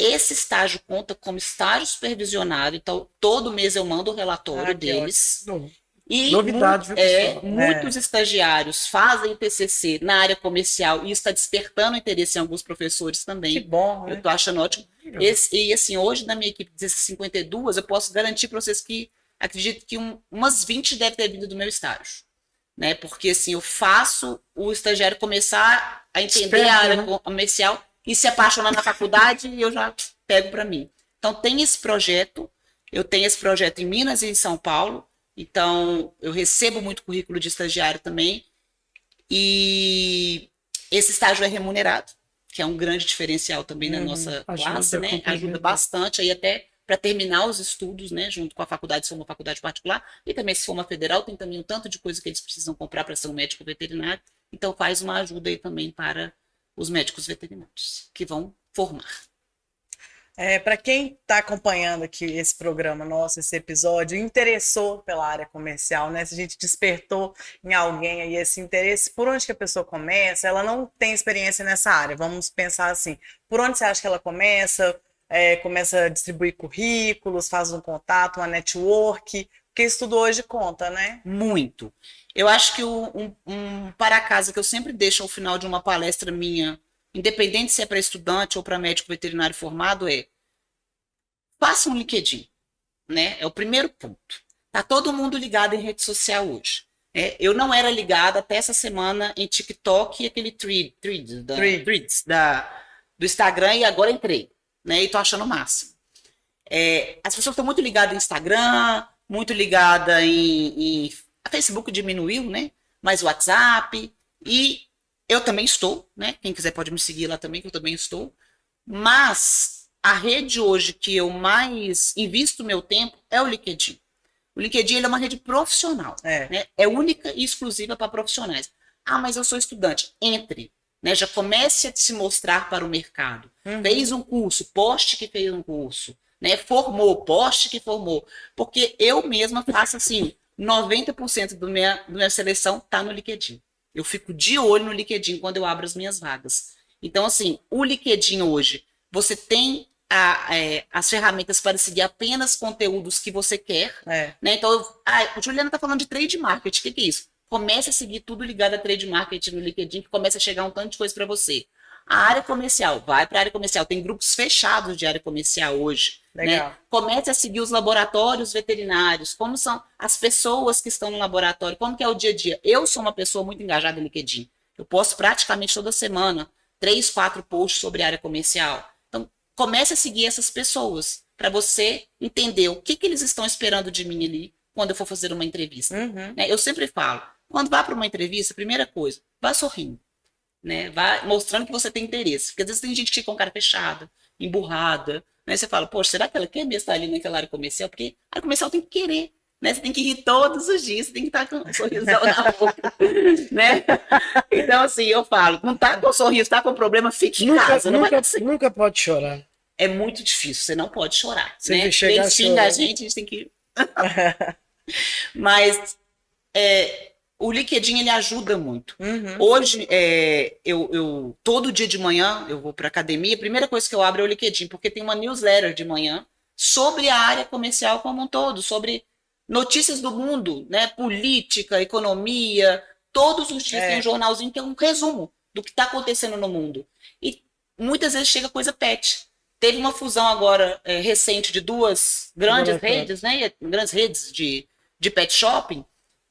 Esse estágio conta como estágio supervisionado, então todo mês eu mando o relatório deles. E novidade, muitos estagiários fazem TCC na área comercial e está despertando interesse em alguns professores também. Que bom, né? Eu tô achando ótimo. E assim, hoje na minha equipe de 52, eu posso garantir para vocês que acredito que umas 20 deve ter vindo do meu estágio. Né? Porque assim, eu faço o estagiário começar a entender a área comercial e se apaixonar na faculdade, e eu já pego para mim. Então, tem esse projeto. Eu tenho esse projeto em Minas e em São Paulo. Então, eu recebo muito currículo de estagiário também. E esse estágio é remunerado, que é um grande diferencial também na nossa classe, né? Ajuda bastante aí até para terminar os estudos, né? Junto com a faculdade, se for uma faculdade particular. E também, se for uma federal, tem também um tanto de coisa que eles precisam comprar para ser um médico veterinário. Então, faz uma ajuda aí também para os médicos veterinários que vão formar. Para quem está acompanhando aqui esse programa nosso, esse episódio, interessou pela área comercial, né? Se a gente despertou em alguém aí esse interesse, por onde que a pessoa começa? Ela não tem experiência nessa área, vamos pensar assim, por onde você acha que ela começa? Começa a distribuir currículos, faz um contato, uma network, porque isso tudo hoje conta, né? Muito. Eu acho que um para-casa que eu sempre deixo ao final de uma palestra minha, independente se é para estudante ou para médico veterinário formado, faça um LinkedIn, né? É o primeiro ponto. Tá todo mundo ligado em rede social hoje. Eu não era ligada até essa semana em TikTok e aquele Threads do Instagram, e agora entrei, né? E tô achando o máximo. As pessoas estão muito ligadas em Instagram, muito ligadas em a Facebook diminuiu, né? Mas o WhatsApp, e eu também estou, né? Quem quiser pode me seguir lá também, que eu também estou. Mas a rede hoje que eu mais invisto meu tempo é o LinkedIn. O LinkedIn ele é uma rede profissional, né? É única e exclusiva para profissionais. Mas eu sou estudante. Entre, né? Já comece a se mostrar para o mercado. Fez um curso, poste que fez um curso. Né? Formou, poste que formou. Porque eu mesma faço assim, 90% da minha seleção está no LinkedIn. Eu fico de olho no LinkedIn quando eu abro as minhas vagas. Então, assim, o LinkedIn hoje, você tem as ferramentas para seguir apenas conteúdos que você quer. Né? Então, a Juliana está falando de trade marketing. O que é isso? Comece a seguir tudo ligado a trade marketing no LinkedIn, que começa a chegar um tanto de coisa para você. A área comercial, vai para a área comercial. Tem grupos fechados de área comercial hoje. Legal. Né? Comece a seguir os laboratórios veterinários, como são as pessoas que estão no laboratório, como que é o dia a dia. Eu sou uma pessoa muito engajada no LinkedIn. Eu posto praticamente toda semana 3, 4 posts sobre área comercial. Então, comece a seguir essas pessoas para você entender o que eles estão esperando de mim ali quando eu for fazer uma entrevista. Né? Eu sempre falo, quando vá para uma entrevista, primeira coisa, vá sorrindo. Né? Vai mostrando que você tem interesse. Porque às vezes tem gente que fica com cara fechada, emburrada. Né? Você fala, poxa, será que ela quer mesmo estar ali naquela área comercial? Porque a área comercial tem que querer. Né? Você tem que rir todos os dias, você tem que estar com um sorrisão na boca. Né? Então, assim, eu falo, não tá com sorriso, tá com problema, fique em casa. Nunca pode chorar. É muito difícil, você não pode chorar. Você né? chegar Eles xingam a gente tem que... Mas... o LinkedIn, ele ajuda muito. Hoje, eu todo dia de manhã, eu vou para academia, a primeira coisa que eu abro é o LinkedIn, porque tem uma newsletter de manhã sobre a área comercial como um todo, sobre notícias do mundo, né? Política, economia, todos os dias tem um jornalzinho que é um resumo do que está acontecendo no mundo. E muitas vezes chega coisa pet. Teve uma fusão agora recente de 2 grandes redes, né? Grandes redes de pet shopping.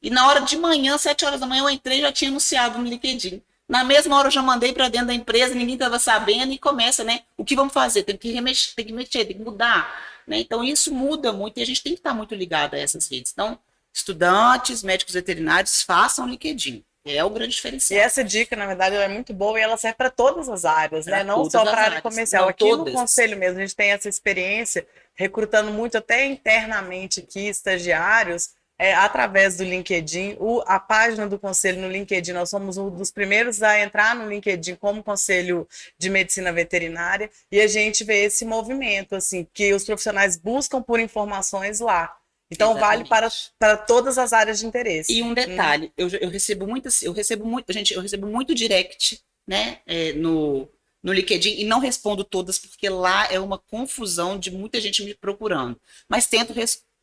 E na hora de manhã, 7 horas da manhã, eu entrei e já tinha anunciado no LinkedIn. Na mesma hora eu já mandei para dentro da empresa, ninguém estava sabendo e começa, né? O que vamos fazer? Tem que remexer, tem que mudar. Né? Então isso muda muito e a gente tem que estar muito ligado a essas redes. Então, estudantes, médicos veterinários, façam LinkedIn. É o grande diferencial. E essa dica, na verdade, ela é muito boa e ela serve para todas as áreas, né? Não só para a área comercial. Aqui no conselho mesmo, a gente tem essa experiência, recrutando muito até internamente aqui, estagiários, através do LinkedIn, a página do conselho no LinkedIn, nós somos um dos primeiros a entrar no LinkedIn como conselho de medicina veterinária, e a gente vê esse movimento, assim, que os profissionais buscam por informações lá. Então, exatamente, vale para todas as áreas de interesse. E um detalhe, eu recebo muito direct, né, no LinkedIn, e não respondo todas, porque lá é uma confusão de muita gente me procurando. Mas tento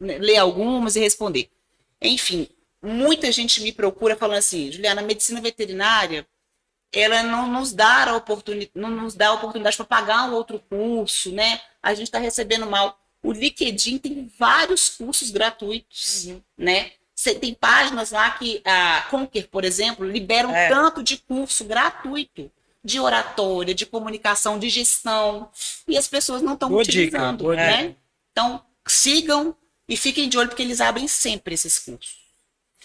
ler algumas e responder. Enfim, muita gente me procura falando assim, Juliana, a medicina veterinária, ela não nos dá a oportunidade para pagar um outro curso, né? A gente está recebendo mal. O LinkedIn tem vários cursos gratuitos, né? Você tem páginas lá que a Conquer, por exemplo, libera um tanto de curso gratuito de oratória, de comunicação, de gestão, e as pessoas não estão utilizando, né? Então, sigam e fiquem de olho, porque eles abrem sempre esses cursos.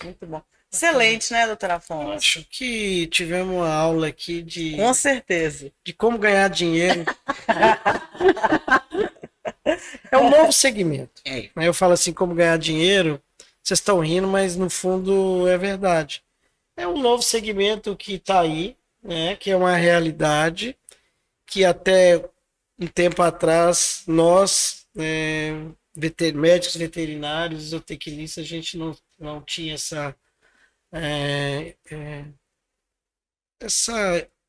Muito bom. Excelente, né, doutora Afonso? Acho que tivemos uma aula aqui de... Com certeza. De como ganhar dinheiro. É um novo segmento. Eu falo assim, como ganhar dinheiro, vocês estão rindo, mas no fundo é verdade. É um novo segmento que está aí, né, que é uma realidade, que até um tempo atrás nós... médicos veterinários, zootecnistas, a gente não tinha essa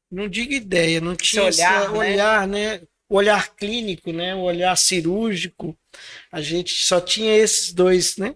não digo ideia, não tinha esse olhar, né? O olhar clínico, né? O olhar cirúrgico, a gente só tinha esses dois, né?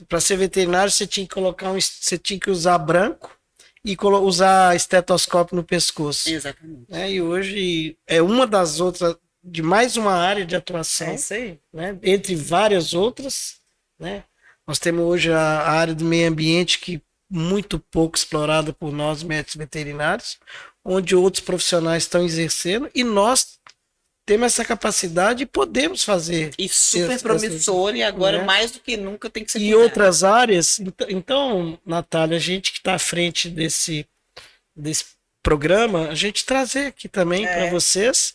Para ser veterinário você tinha que usar branco e usar estetoscópio no pescoço. Exatamente. E hoje é uma das outras, de mais uma área de atuação, é isso aí, né? Entre várias outras, né? Nós temos hoje a área do meio ambiente que muito pouco explorada por nós médicos veterinários, onde outros profissionais estão exercendo e nós temos essa capacidade e podemos fazer. E super promissor, e agora mais do que nunca tem que ser. E outras áreas. Então, Natália, a gente que está à frente desse programa, a gente trazer aqui também para vocês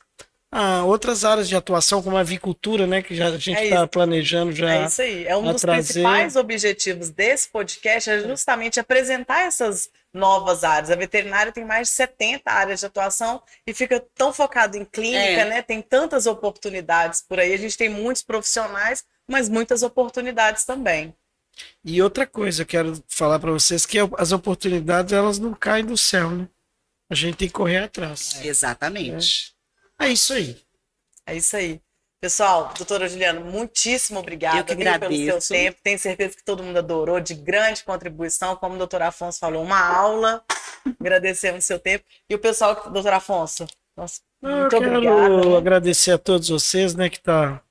outras áreas de atuação, como a avicultura, né, que a gente está planejando já. É isso aí. É um dos principais objetivos desse podcast, é justamente apresentar essas novas áreas. A veterinária tem mais de 70 áreas de atuação e fica tão focado em clínica, né? Tem tantas oportunidades por aí. A gente tem muitos profissionais, mas muitas oportunidades também. E outra coisa, eu quero falar para vocês que as oportunidades elas não caem do céu, né? A gente tem que correr atrás. Exatamente. É isso aí. É isso aí. Pessoal, doutora Juliana, muitíssimo obrigada Eu que agradeço. pelo seu tempo. Tenho certeza que todo mundo adorou, de grande contribuição. Como o doutor Afonso falou, uma aula. Agradecemos o seu tempo. E o pessoal, doutor Afonso, nossa, muito obrigada. Eu quero né? agradecer a todos vocês, né, que estão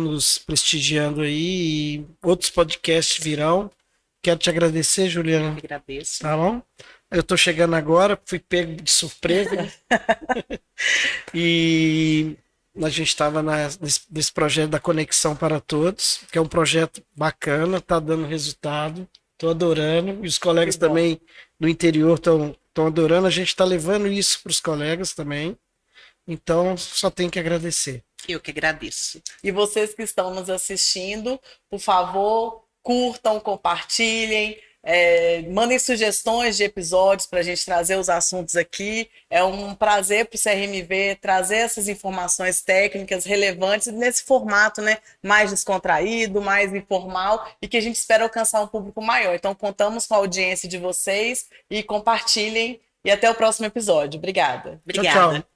nos prestigiando aí. E outros podcasts virão. Quero te agradecer, Juliana. Eu que agradeço. Tá bom? Eu tô chegando agora, fui pego de surpresa. E a gente estava nesse projeto da Conexão para Todos, que é um projeto bacana, tá dando resultado, tô adorando, e os colegas também do interior estão adorando, a gente está levando isso para os colegas também, então só tenho que agradecer. Eu que agradeço. E vocês que estão nos assistindo, por favor, curtam, compartilhem, mandem sugestões de episódios para a gente trazer os assuntos aqui. É um prazer para o CRMV trazer essas informações técnicas relevantes nesse formato, né, mais descontraído, mais informal e que a gente espera alcançar um público maior. Então, contamos com a audiência de vocês e compartilhem. E até o próximo episódio. Obrigada. Obrigada. Tchau, tchau.